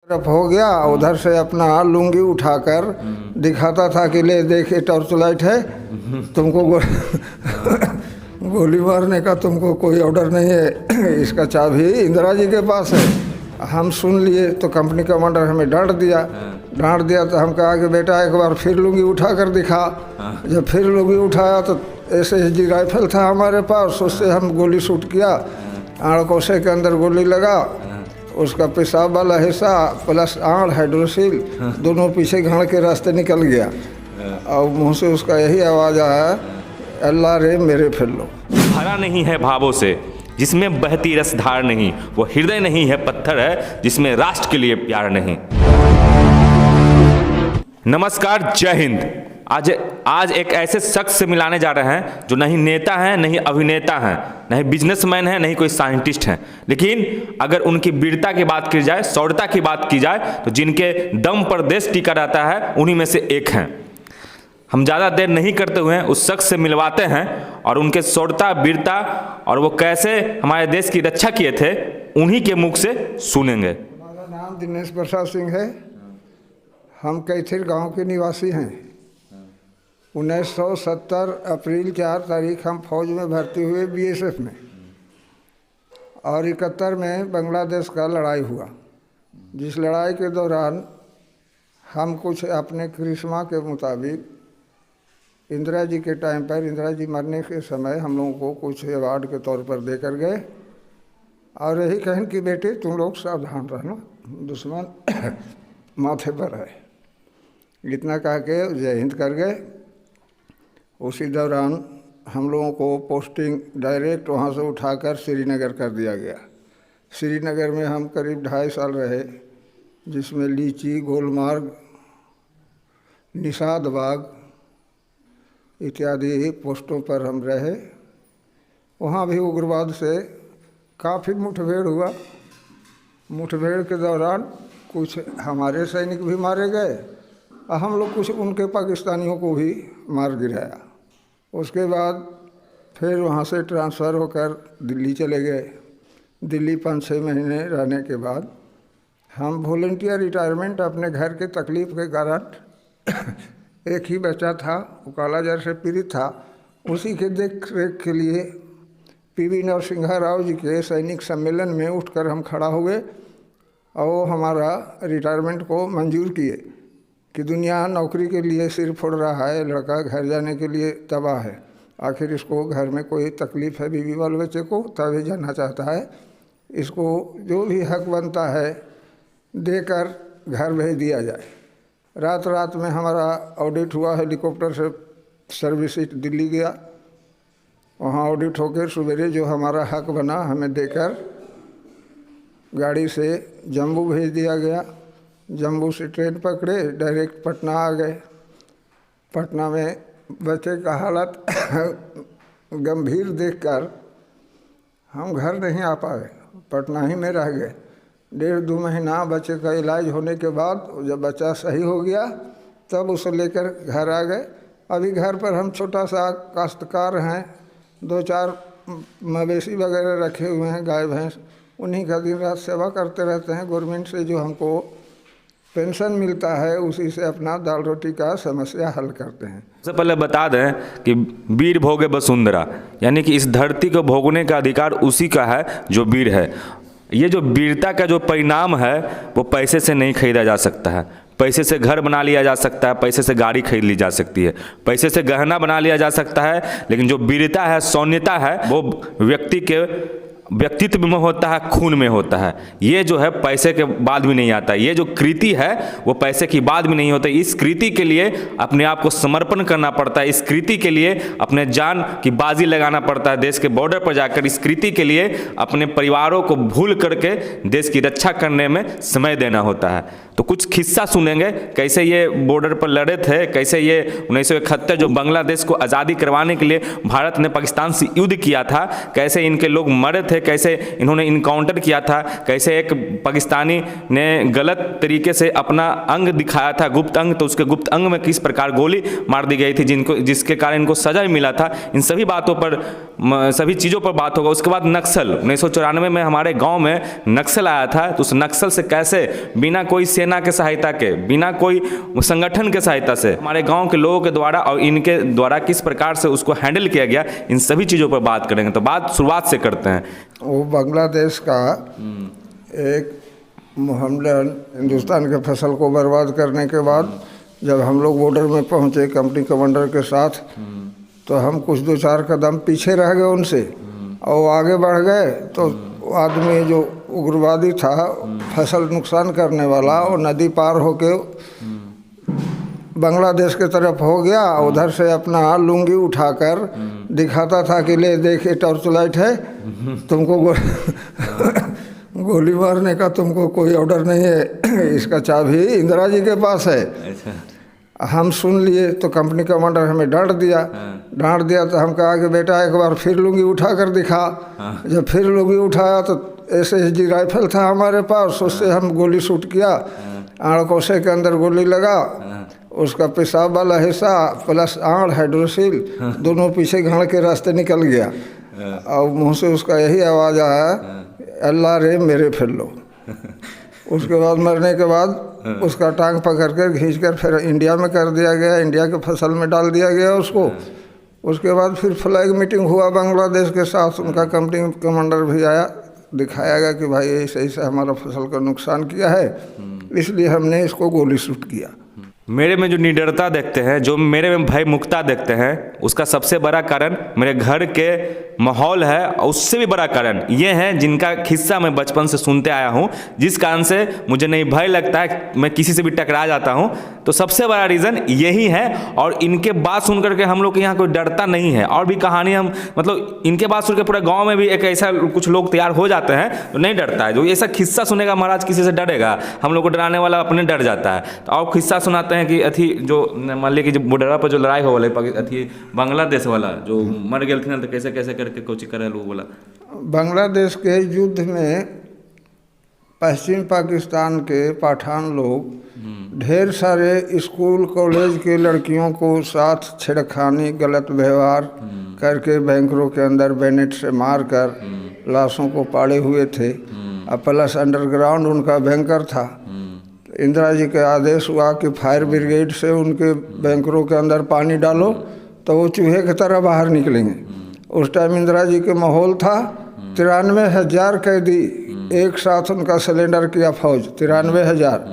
तरफ हो गया, उधर से अपना लुंगी उठाकर दिखाता था कि ले देखे टॉर्च लाइट है, तुमको गोली मारने का तुमको कोई ऑर्डर नहीं है, इसका चाबी इंदिरा जी के पास है। हम सुन लिए तो कंपनी कमांडर हमें डांट दिया तो हम कहा कि बेटा एक बार फिर लुंगी उठा कर दिखा। जब फिर लुंगी उठाया तो SSG राइफल था हमारे पास, उससे हम गोली शूट किया, आड़कोशे के अंदर गोली लगा, उसका पेशाब वाला हिस्सा प्लस आड़ हाइड्रोसिल दोनों पीछे घाड़ के रास्ते निकल गया और मुंह से उसका यही आवाज़ आया, अल्लाह रे मेरे फिल्लो। भरा नहीं है भावों से जिसमें बहती रसधार नहीं, वो हृदय नहीं है पत्थर है जिसमें राष्ट्र के लिए प्यार नहीं। नमस्कार, जय हिंद। आज एक ऐसे शख्स से मिलाने जा रहे हैं जो नहीं नेता हैं, नहीं अभिनेता हैं, नहीं बिजनेसमैन हैं, नहीं कोई साइंटिस्ट हैं, लेकिन अगर उनकी वीरता की बात की जाए, शौर्यता की बात की जाए तो जिनके दम पर देश टिका रहता है उन्हीं में से एक हैं। हम ज़्यादा देर नहीं करते हुए उस शख्स से मिलवाते हैं और उनके शौर्यता, वीरता और वो कैसे हमारे देश की रक्षा किए थे उन्हीं के मुख से सुनेंगे। हमारा नाम दिनेश प्रसाद सिंह है। हम कैथिर गांव के निवासी हैं। 1970 अप्रैल 4 तारीख हम फौज में भर्ती हुए BSF में, और 71 में बांग्लादेश का लड़ाई हुआ। जिस लड़ाई के दौरान हम कुछ अपने करिश्मा के मुताबिक इंदिरा जी के टाइम पर, इंदिरा जी मरने के समय हम लोगों को कुछ अवार्ड के तौर पर देकर गए और यही कहें कि बेटे तुम लोग सावधान रहना, दुश्मन माथे पर है, इतना कह के जय हिंद कर गए। उसी दौरान हम लोगों को पोस्टिंग डायरेक्ट वहाँ से उठाकर श्रीनगर कर दिया गया। श्रीनगर में हम करीब 2.5 साल रहे, जिसमें लीची, गोलमार्ग, निषाद बाग इत्यादि पोस्टों पर हम रहे। वहाँ भी उग्रवाद से काफ़ी मुठभेड़ हुआ। मुठभेड़ के दौरान कुछ हमारे सैनिक भी मारे गए और हम लोग कुछ उनके पाकिस्तानियों को भी मार गिराया। उसके बाद फिर वहाँ से ट्रांसफ़र होकर दिल्ली चले गए। दिल्ली 5-6 महीने रहने के बाद हम वॉलंटियर रिटायरमेंट अपने घर के तकलीफ़ के कारण एक ही बच्चा था, वो कालाजार से पीड़ित था, उसी के देख रेख के लिए PV नरसिंहा राव जी के सैनिक सम्मेलन में उठकर हम खड़ा हुए और वो हमारा रिटायरमेंट को मंजूर किए कि दुनिया नौकरी के लिए सिर फोड़ रहा है, लड़का घर जाने के लिए तबाह है, आखिर इसको घर में कोई तकलीफ़ है बीवी वाले बच्चे को, तभी जाना चाहता है, इसको जो भी हक बनता है देकर घर भेज दिया जाए। रात में हमारा ऑडिट हुआ, हेलीकॉप्टर से सर्विस दिल्ली गया, वहाँ ऑडिट होकर सवेरे जो हमारा हक बना हमें देकर गाड़ी से जम्मू भेज दिया गया। जम्मू से ट्रेन पकड़े, डायरेक्ट पटना आ गए। पटना में बच्चे का हालत गंभीर देखकर हम घर नहीं आ पाए, पटना ही में रह गए। 1.5-2 महीना बच्चे का इलाज होने के बाद जब बच्चा सही हो गया तब उसे लेकर घर आ गए। अभी घर पर हम छोटा सा काश्तकार हैं, 2-4 मवेशी वगैरह रखे हुए हैं, गाय भैंस, उन्हीं का दिन रात सेवा करते रहते हैं। गवर्नमेंट से जो हमको पेंशन मिलता है उसी से अपना दाल रोटी का समस्या हल करते हैं। सबसे पहले बता दें कि वीर भोगे वसुंधरा, यानी कि इस धरती को भोगने का अधिकार उसी का है जो वीर है। ये जो वीरता का जो परिणाम है वो पैसे से नहीं खरीदा जा सकता है। पैसे से घर बना लिया जा सकता है, पैसे से गाड़ी खरीद ली जा सकती है, पैसे से गहना बना लिया जा सकता है, लेकिन जो वीरता है, सौम्यता है, वो व्यक्ति के व्यक्तित्व में होता है, खून में होता है। ये जो है पैसे के बाद भी नहीं आता। ये जो कृति है वो पैसे की बाद भी नहीं होता। इस कृति के लिए अपने आप को समर्पण करना पड़ता है। इस कृति के लिए अपने जान की बाजी लगाना पड़ता है। देश के बॉर्डर पर जाकर इस कृति के लिए अपने परिवारों को भूल करके देश की रक्षा करने में समय देना होता है। तो कुछ किस्सा सुनेंगे, कैसे ये बॉर्डर पर लड़े थे, कैसे ये 1971 जो बांग्लादेश को आज़ादी करवाने के लिए भारत ने पाकिस्तान से युद्ध किया था, कैसे इनके लोग मरे थे, कैसे इन्होंने इनकाउंटर किया था, कैसे एक पाकिस्तानी ने गलत तरीके से अपना अंग दिखाया था, गुप्त अंग, तो उसके गुप्त अंग में किस प्रकार गोली मार दी गई थी जिसके कारण इनको सजा भी मिला था। इन सभी बातों पर सभी चीज़ों पर बात होगा। उसके बाद नक्सल 1994 में हमारे गांव में नक्सल आया था, तो उस नक्सल से कैसे बिना कोई सेना के सहायता के, बिना कोई संगठन के सहायता से हमारे गांव के लोगों के द्वारा और इनके द्वारा किस प्रकार से उसको हैंडल किया गया, इन सभी चीज़ों पर बात करेंगे। तो बात शुरुआत से करते हैं। वो बांग्लादेश का एक हमले हिंदुस्तान के फसल को बर्बाद करने के बाद जब हम लोग बॉर्डर में पहुंचे कंपनी कमांडर के साथ, तो हम कुछ 2-4 कदम पीछे रह गए उनसे और आगे बढ़ गए। तो आदमी जो उग्रवादी था, फसल नुकसान करने वाला, वो नदी पार होके बांग्लादेश के तरफ हो गया। उधर से अपना लुंगी उठाकर दिखाता था कि ले देखिए टॉर्च लाइट है, तुमको गोली मारने का तुमको कोई ऑर्डर नहीं है, इसका चाबी इंदिरा जी के पास है। हम सुन लिए तो कंपनी कमांडर हमें डांट दिया। तो हम कहा कि बेटा एक बार फिर लुंगी उठा कर दिखा। जब फिर लुंगी उठाया तो SSG राइफल था हमारे पास, उससे हम गोली शूट किया। आड़कोशे के अंदर गोली लगा, उसका पेशाब वाला हिस्सा प्लस आड़ हाइड्रोसिल दोनों पीछे घाड़ के रास्ते निकल गया और मुँह से उसका यही आवाज़ आया, अल्लाह रे मेरे फिर लो। उसके बाद मरने के बाद उसका टांग पकड़ कर खींच कर फिर इंडिया में कर दिया गया, इंडिया के फसल में डाल दिया गया उसको। उसके बाद फिर फ्लैग मीटिंग हुआ बांग्लादेश के साथ, उनका कंपनी कमांडर भी आया, दिखाया गया कि भाई ऐसे ऐसे हमारा फसल का नुकसान किया है, इसलिए हमने इसको गोली शूट किया। मेरे में जो निडरता देखते हैं, जो मेरे में भय मुक्ता देखते हैं, उसका सबसे बड़ा कारण मेरे घर के माहौल है। और उससे भी बड़ा कारण ये है जिनका किस्सा मैं बचपन से सुनते आया हूँ, जिस कारण से मुझे नहीं भय लगता है, मैं किसी से भी टकरा जाता हूँ। तो सबसे बड़ा रीज़न यही है। और इनके बात सुन करके हम लोग के यहाँ कोई डरता नहीं है। और भी कहानी हम मतलब इनके बात सुन के पूरे गाँव में भी एक ऐसा कुछ लोग तैयार हो जाते हैं तो नहीं डरता है। जो ऐसा किस्सा सुनेगा महाराज किसी से डरेगा, हम लोग को डराने वाला अपने डर जाता है। तो और किस्सा सुनाते हैं कि अथी जो मान लीजिए कि बॉर्डर पर जो लड़ाई हो वाले अथी बांग्लादेश वाला जो मर गए थे ना, तो कैसे कैसे करके कोची करे लोग बोला। बांग्लादेश के युद्ध में पश्चिम पाकिस्तान के पठान लोग ढेर सारे स्कूल कॉलेज के लड़कियों को साथ छेड़खानी गलत व्यवहार करके बैंकरों के अंदर बैनेट से मार कर लाशों को पाड़े हुए थे। और प्लस अंडरग्राउंड उनका बैंकर था। इंदिरा जी के आदेश हुआ कि फायर ब्रिगेड से उनके बैंकरों के अंदर पानी डालो तो वो चूहे की तरह बाहर निकलेंगे। उस टाइम इंदिरा जी के माहौल था। 93,000 कैदी एक साथ उनका सिलेंडर किया फौज, 93,000,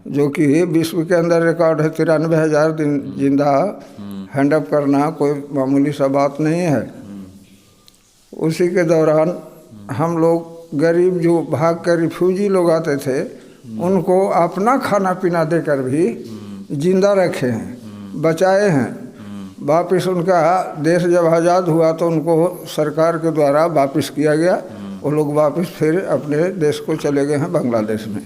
जो कि विश्व के अंदर रिकॉर्ड है। 93,000 दिन जिंदा हैंडअप करना कोई मामूली सा बात नहीं है। उसी के दौरान हम लोग गरीब जो भाग कर रिफ्यूजी लोग आते थे उनको अपना खाना पीना देकर भी जिंदा रखे हैं, बचाए हैं। वापिस उनका देश जब आज़ाद हुआ तो उनको सरकार के द्वारा वापस किया गया। वो लोग वापस फिर अपने देश को चले गए हैं बांग्लादेश में।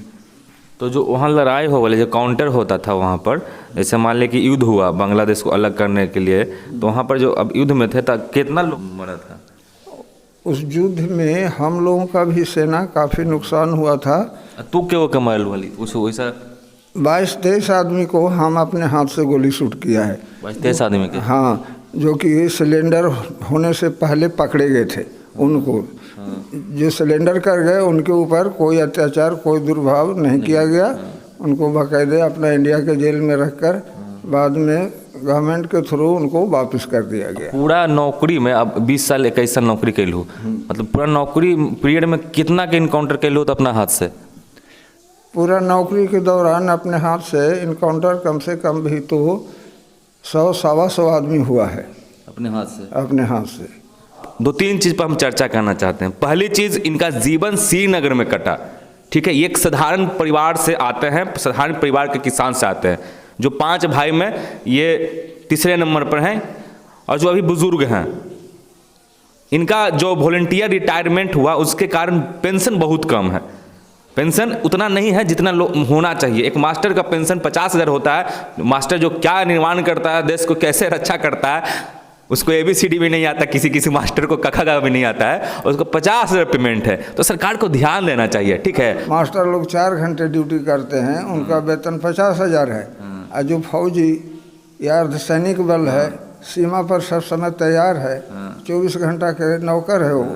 तो जो वहाँ लड़ाई हो वाले जो काउंटर होता था वहाँ पर, जैसे मान लें कि युद्ध हुआ बांग्लादेश को अलग करने के लिए, तो वहाँ पर जो अब युद्ध में थे तो कितना लोग मरा था? उस युद्ध में हम लोगों का भी सेना काफ़ी नुकसान हुआ था। तू क्यों कमाल वाली उस वैसा 22-23 आदमी को हम अपने हाथ से गोली शूट किया है। 22-23 आदमी के? हाँ, जो कि सिलेंडर होने से पहले पकड़े गए थे। उनको जो सिलेंडर कर गए उनके ऊपर कोई अत्याचार कोई दुर्भाव नहीं किया गया। उनको बाकायदे अपना इंडिया के जेल में रखकर बाद में गवर्नमेंट के थ्रू उनको वापस कर दिया गया। पूरा नौकरी में अब 20 साल 21 साल नौकरी कैलू, मतलब पूरा नौकरी पीरियड में कितना के इनकाउंटर कैलू तो अपना हाथ से? पूरा नौकरी के दौरान अपने हाथ से इनकाउंटर कम से कम भी तो 100-125 आदमी हुआ है अपने हाथ से। अपने हाथ से 2-3 चीज़ पर हम चर्चा करना चाहते हैं। पहली चीज़, इनका जीवन श्रीनगर में कटा। ठीक है, ये एक साधारण परिवार से आते हैं, साधारण परिवार के किसान से आते हैं। जो 5 भाई में ये तीसरे नंबर पर हैं और जो अभी बुजुर्ग हैं। इनका जो वॉलंटियर रिटायरमेंट हुआ उसके कारण पेंशन बहुत कम है। पेंशन उतना नहीं है जितना होना चाहिए। एक मास्टर का पेंशन 50,000 होता है। मास्टर जो क्या निर्माण करता है, देश को कैसे रक्षा करता है, उसको ABCD भी नहीं आता, किसी मास्टर को कखा भी नहीं आता है, उसको 50,000 पेमेंट है। तो सरकार को ध्यान देना चाहिए। ठीक है, मास्टर लोग 4 घंटे ड्यूटी करते हैं, उनका वेतन 50,000 है। और जो फौजी या अर्धसैनिक बल है सीमा पर सब समय तैयार है, 24 घंटा के नौकर है वो,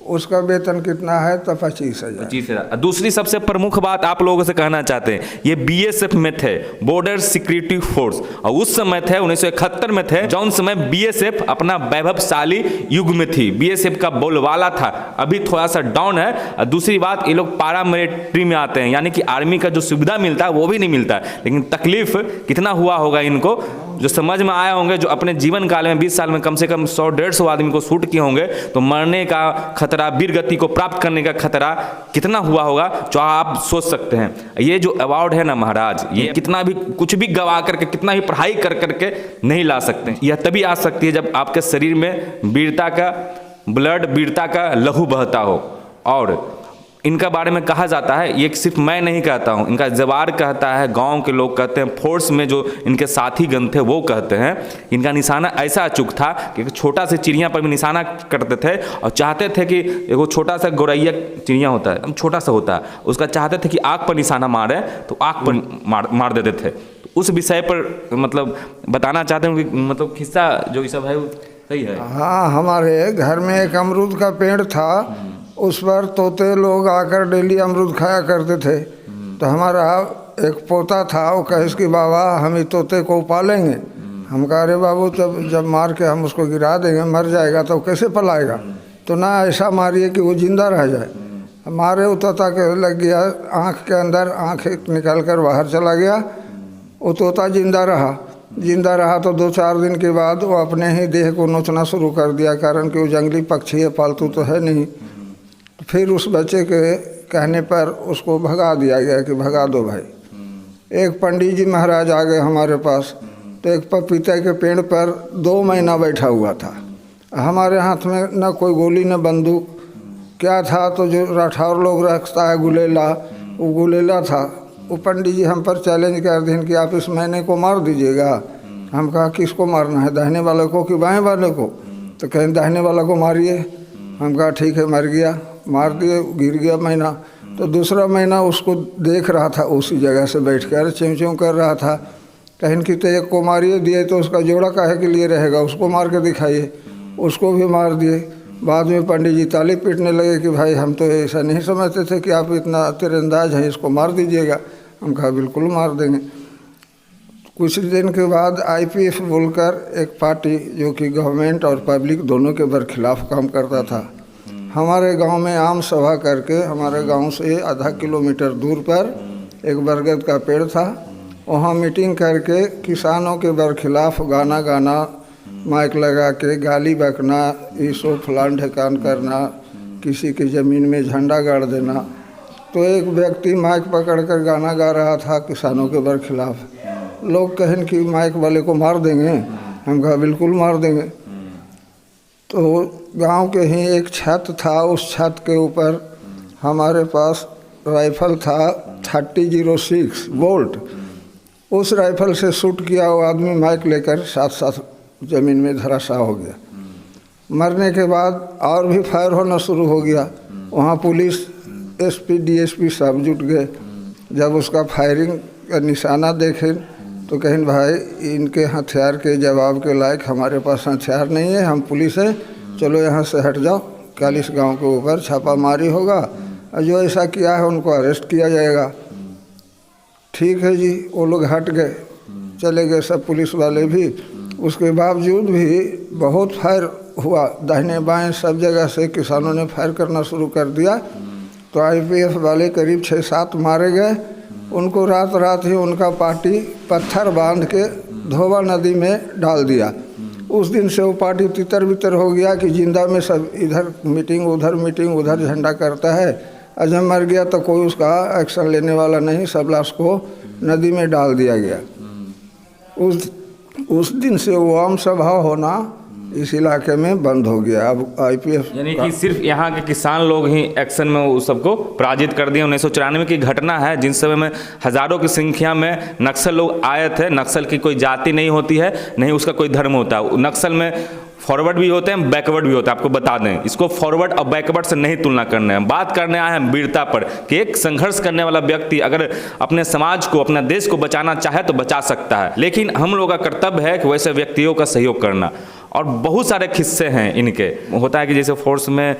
उसका वेतन कितना है? तो 25,000। 25,000। दूसरी सबसे प्रमुख बात आप लोगों से कहना चाहते हैं, ये बीएसएफ में थे, बॉर्डर सिक्योरिटी फोर्स, और उस समय थे 1971 में थे, जौन समय बीएसएफ अपना वैभवशाली युग में थी, बीएसएफ का बोलबाला था। अभी थोड़ा सा डाउन है। और दूसरी बात, ये लोग पारा मिलिट्री में आते हैं, यानी कि आर्मी का जो सुविधा मिलता है वो भी नहीं मिलता है। लेकिन तकलीफ कितना हुआ होगा इनको, जो समझ में आया होंगे, जो अपने जीवन काल में 20 साल में कम से कम 100-150 आदमी को शूट किए होंगे, तो मरने का खतरा, वीर गति को प्राप्त करने का खतरा कितना हुआ होगा, जो आप सोच सकते हैं। ये जो अवार्ड है ना महाराज, ये कितना भी कुछ भी गवा करके, कितना भी पढ़ाई कर करके नहीं ला सकते। यह तभी आ सकती है जब आपके शरीर में वीरता का ब्लड, वीरता का लहू बहता हो। और इनका बारे में कहा जाता है, ये सिर्फ मैं नहीं कहता हूँ, इनका जवार कहता है, गांव के लोग कहते हैं, फोर्स में जो इनके साथी गण थे वो कहते हैं, इनका निशाना ऐसा अचूक था कि एक छोटा से चिड़िया पर भी निशाना करते थे, और चाहते थे कि एक छोटा सा गौरैया चिड़िया होता है, छोटा सा होता है, उसका चाहते थे कि आँख पर निशाना मारे तो आँख पर मार देते थे। तो उस विषय पर मतलब बताना चाहते हैं कि मतलब किस्सा जो ये सब है सही है। हाँ, हमारे घर में एक अमरूद का पेड़ था, उस पर तोते लोग आकर डेली अमरूद खाया करते थे। तो हमारा एक पोता था, वो कहे कि बाबा हम ही तोते को पालेंगे। हम कह रहे बाबू, जब मार के हम उसको गिरा देंगे, मर जाएगा तो कैसे पलाएगा? तो ना ऐसा मारिए कि वो जिंदा रह जाए। हमारे वो तोता के लग गया आँख के अंदर, आँख निकल कर बाहर चला गया। वो तोता जिंदा रहा तो 2-4 दिन के बाद वो अपने ही देह को नोचना शुरू कर दिया, कारण कि वो जंगली पक्षी है, पालतू तो है नहीं। फिर उस बच्चे के कहने पर उसको भगा दिया गया कि भगा दो भाई। एक पंडित जी महाराज आ गए हमारे पास, तो एक पपीते के पेड़ पर 2 महीना बैठा हुआ था। हमारे हाथ में न कोई गोली न बंदूक, क्या था तो जो राठौर लोग रखता है गुलेला, वो गुलेला था। वो पंडित जी हम पर चैलेंज कर दें कि आप इस महीने को मार दीजिएगा। हम कहा किसको मारना है, दाहिने वाले को कि बाएं वाले को? तो कहें दाहिने वाला को मारिए। हम कहा ठीक है, मर गया, मार दिए, गिर गया महीना। तो दूसरा महीना उसको देख रहा था, उसी जगह से बैठ कर च्यों च्यों कर रहा था। कहीं कि तो एक को मारिए दिए तो उसका जोड़ा काहे के लिए रहेगा, उसको मार के दिखाइए। उसको भी मार दिए। बाद में पंडित जी ताली पीटने लगे कि भाई हम तो ऐसा नहीं समझते थे कि आप इतना तीरंदाज हैं, इसको मार दीजिएगा। हम कहा बिल्कुल मार देंगे। कुछ दिन के बाद आईपीएफ बोलकर एक पार्टी जो कि गवर्नमेंट और पब्लिक दोनों के बरखिलाफ़ काम करता था, हमारे गांव में आम सभा करके, हमारे गांव से आधा किलोमीटर दूर पर एक बरगद का पेड़ था, वहाँ मीटिंग करके किसानों के बरखिलाफ़ गाना गाना, माइक लगा के गाली बकना, ईसो फलान ढकान करना, किसी की ज़मीन में झंडा गाड़ देना। तो एक व्यक्ति माइक पकड़कर गाना गा रहा था किसानों के बरखिलाफ़। लोग कहें कि माइक वाले को मार देंगे। हम कहा बिल्कुल मार देंगे। तो गांव के ही एक छत था, उस छत के ऊपर हमारे पास राइफल था 30-06 बोल्ट। उस राइफल से शूट किया वो आदमी माइक लेकर साथ साथ ज़मीन में धराशाह हो गया। मरने के बाद और भी फायर होना शुरू हो गया। वहाँ पुलिस, एसपी, डीएसपी सब जुट गए। जब उसका फायरिंग का निशाना देखे तो कहें भाई इनके हथियार के जवाब के लायक हमारे पास हथियार नहीं है, हम पुलिस है, चलो यहाँ से हट जाओ, कल इस गाँव के ऊपर छापामारी होगा और जो ऐसा किया है उनको अरेस्ट किया जाएगा। ठीक है जी, वो लोग हट गए, चले गए सब पुलिस वाले भी। उसके बावजूद भी बहुत फायर हुआ, दाहिने बाएं सब जगह से किसानों ने फायर करना शुरू कर दिया। तो आईपीएफ वाले करीब 6-7 मारे गए। उनको रात रात ही उनका पार्टी पत्थर बांध के धोबा नदी में डाल दिया। उस दिन से वो पार्टी तितर बितर हो गया कि जिंदा में सब इधर मीटिंग उधर झंडा करता है, और जब मर गया तो कोई उसका एक्शन लेने वाला नहीं, सब लाश को नदी में डाल दिया गया। उस दिन से वो आम सभा होना इस इलाके में बंद हो गया। अब आईपीएफ यानी कि सिर्फ यहाँ के किसान लोग ही एक्शन में उस सबको पराजित कर दिए। 1994 की घटना है, जिन समय में हज़ारों की संख्या में नक्सल लोग आए थे। नक्सल की कोई जाति नहीं होती है, नहीं उसका कोई धर्म होता है। नक्सल में फॉरवर्ड भी होते हैं, बैकवर्ड भी होते हैं। आपको बता दें, इसको फॉरवर्ड और बैकवर्ड से नहीं तुलना करना है, बात करने आए हैं वीरता पर कि एक संघर्ष करने वाला व्यक्ति अगर अपने समाज को, अपने देश को बचाना चाहे तो बचा सकता है, लेकिन हम लोगों का कर्तव्य है कि वैसे व्यक्तियों का सहयोग करना। और बहुत सारे किस्से हैं इनके। होता है कि जैसे फोर्स में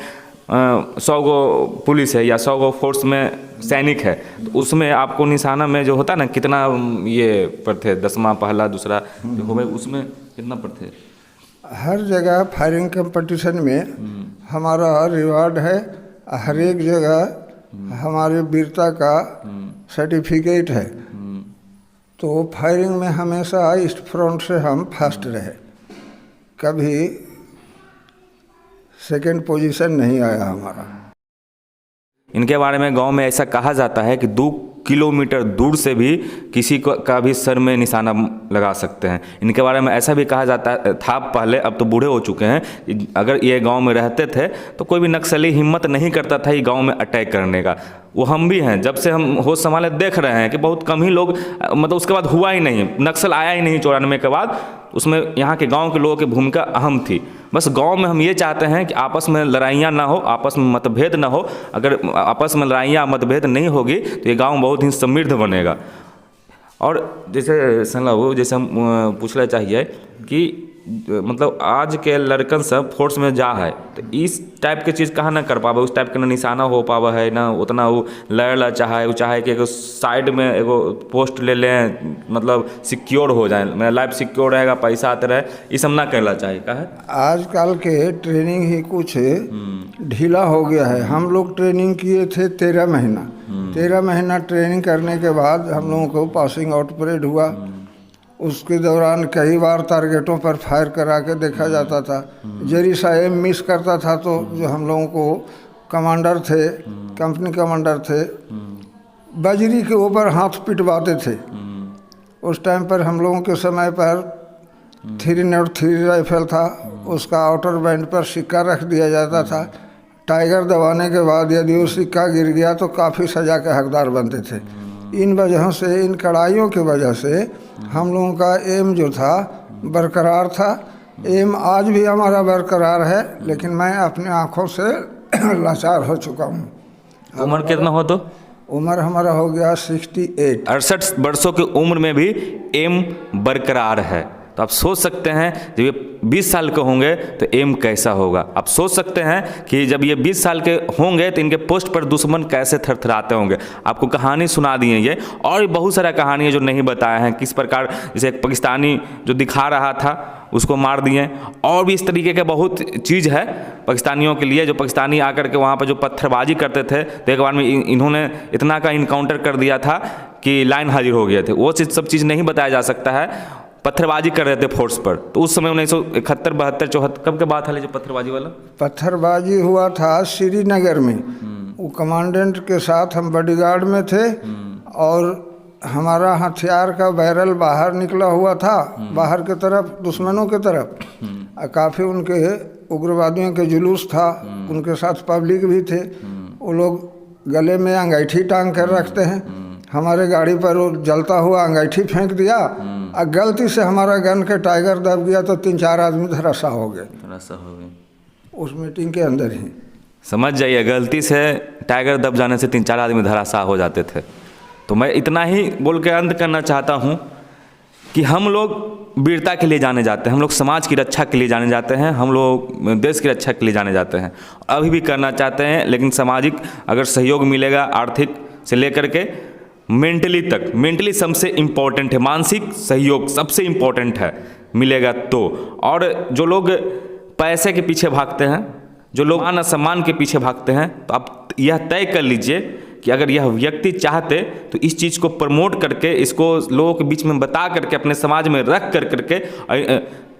100 गो पुलिस है या 100 गो फोर्स में सैनिक है, तो उसमें आपको निशाना में जो होता है ना, कितना ये पर थे, 10वां, पहला, दूसरा जो हो गए, उसमें कितना पर थे? हर जगह फायरिंग कंपटीशन में हमारा रिवार्ड है, हर एक जगह हमारे वीरता का सर्टिफिकेट है। तो फायरिंग में हमेशा ईस्ट फ्रंट से हम फर्स्ट रहे, कभी सेकंड पोजीशन नहीं आया हमारा। इनके बारे में गांव में ऐसा कहा जाता है कि 2 किलोमीटर दूर से भी किसी को का भी सर में निशाना लगा सकते हैं। इनके बारे में ऐसा भी कहा जाता था पहले, अब तो बूढ़े हो चुके हैं, अगर ये गांव में रहते थे तो कोई भी नक्सली हिम्मत नहीं करता था ये गांव में अटैक करने का। वो हम भी हैं, जब से हम होश संभाले देख रहे हैं कि बहुत कम ही लोग, मतलब उसके बाद हुआ ही नहीं, नक्सल आया ही नहीं 94 के बाद। उसमें यहाँ के गांव के लोगों की भूमिका अहम थी। बस गांव में हम ये चाहते हैं कि आपस में लड़ाइयाँ ना हो, आपस में मतभेद ना हो। अगर आपस में लड़ाइयाँ मतभेद नहीं होगी तो ये गांव बहुत ही समृद्ध बनेगा। और जैसे सलाह, जैसे हम पूछना चाहिए कि मतलब आज के लड़कन सब फोर्स में जा है, तो इस टाइप के चीज़ कहाँ ना कर पावे, उस टाइप के ना निशाना हो पावा है ना, उतना वो लड़ चाहे, वो चाहे कि एगो साइड में एगो पोस्ट ले लें, मतलब सिक्योर हो जाए, मेरा लाइफ सिक्योर रहेगा, पैसा आते रहे, ये सब ना करना चाहिए। का है आजकल के ट्रेनिंग ही कुछ ढीला हो गया है। हम लोग ट्रेनिंग किए थे 13 महीना। 13 महीना ट्रेनिंग करने के बाद हम लोगों को पासिंग आउट परेड हुआ। उसके दौरान कई बार टारगेटों पर फायर करा के देखा जाता था। जरी सा एम मिस करता था तो जो हम लोगों को कमांडर थे, कंपनी कमांडर थे, बजरी के ऊपर हाथ पिटवाते थे। उस टाइम पर हम लोगों के समय पर 303 राइफल था, उसका आउटर बैंड पर सिक्का रख दिया जाता था। टाइगर दबाने के बाद यदि वो सिक्का गिर गया तो काफ़ी सज़ा के हकदार बनते थे। इन वजहों से, इन कड़ाइयों की वजह से हम लोगों का एम जो था बरकरार था। एम आज भी हमारा बरकरार है, लेकिन मैं अपनी आँखों से लाचार हो चुका हूँ। उम्र कितना हो तो? उम्र हमारा हो गया 68। 68 वर्षों की उम्र में भी एम बरकरार है। तो आप सोच सकते हैं जब ये 20 साल के होंगे तो एम कैसा होगा। आप सोच सकते हैं कि जब ये 20 साल के होंगे तो इनके पोस्ट पर दुश्मन कैसे थरथराते होंगे। आपको कहानी सुना दी है ये, और भी बहुत सारा कहानी है जो नहीं बताया है, किस प्रकार जैसे एक पाकिस्तानी जो दिखा रहा था उसको मार दिए, और भी इस तरीके के बहुत चीज़ है पाकिस्तानियों के लिए। जो पाकिस्तानी आकर के वहाँ पर जो पत्थरबाजी करते थे तो एक बार में इन्होंने इतना का इनकाउंटर कर दिया था कि लाइन हाजिर हो गए थे। वो सब चीज़ नहीं बताया जा सकता है। पत्थरबाजी कर रहे थे फोर्स पर, तो उस समय 1971, 72, 74 कब के बात है जो पत्थरबाजी वाला? पत्थरबाजी हुआ था श्रीनगर में। वो कमांडेंट के साथ हम बॉडीगार्ड में थे और हमारा हथियार का बैरल बाहर निकला हुआ था, बाहर की तरफ, दुश्मनों की तरफ। काफ़ी उनके उग्रवादियों के जुलूस था, उनके साथ पब्लिक भी थे। वो लोग गले में अंगीठी टांग कर रखते हैं। हमारे गाड़ी पर वो जलता हुआ अंगीठी फेंक दिया और गलती से हमारा गन के टाइगर दब गया तो 3-4 आदमी धराशाह हो गए उस मीटिंग के अंदर ही। समझ जाइए, गलती से टाइगर दब जाने से 3-4 आदमी धराशाह हो जाते थे। तो मैं इतना ही बोल के अंत करना चाहता हूँ कि हम लोग वीरता के लिए जाने जाते हैं, हम लोग समाज की रक्षा के लिए जाने जाते हैं, हम लोग देश की रक्षा के लिए जाने जाते हैं, अभी भी करना चाहते हैं। लेकिन सामाजिक अगर सहयोग मिलेगा, आर्थिक से लेकर के मेंटली तक, मेंटली सबसे इम्पोर्टेंट है, मानसिक सहयोग सबसे इम्पोर्टेंट है, मिलेगा तो। और जो लोग पैसे के पीछे भागते हैं, जो लोग मान सम्मान के पीछे भागते हैं, तो आप यह तय कर लीजिए कि अगर यह व्यक्ति चाहते तो इस चीज़ को प्रमोट करके, इसको लोगों के बीच में बता करके, अपने समाज में रख करके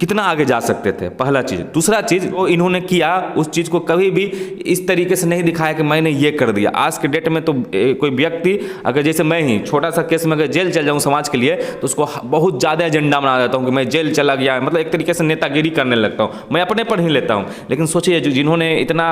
कितना आगे जा सकते थे, पहला चीज़। दूसरा चीज़, वो इन्होंने किया, उस चीज़ को कभी भी इस तरीके से नहीं दिखाया कि मैंने ये कर दिया। आज के डेट में तो कोई व्यक्ति अगर जैसे मैं ही छोटा सा केस में अगर जेल चल जाऊँ समाज के लिए, तो उसको बहुत ज़्यादा एजेंडा बना देता हूँ कि मैं जेल चला गया, मतलब एक तरीके से नेतागिरी करने लगता हूँ, मैं अपने पर ही लेता हूँ। लेकिन सोचिए जिन्होंने इतना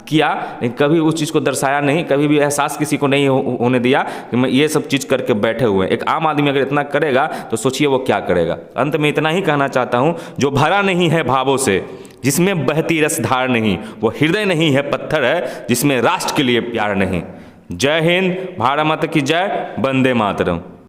किया, कभी उस चीज़ को दर्शाया नहीं, कभी भी एहसास किसी को नहीं होने दिया कि मैं ये सब चीज़ करके बैठे हुए हैं। एक आम आदमी अगर इतना करेगा तो सोचिए वो क्या करेगा। अंत में इतना ही कहना चाहता हूँ, जो भरा नहीं है भावों से जिसमें बहती रसधार नहीं, वो हृदय नहीं है पत्थर है, जिसमें राष्ट्र के लिए प्यार नहीं। जय हिंद, भारत माता की जय, वंदे मातरम।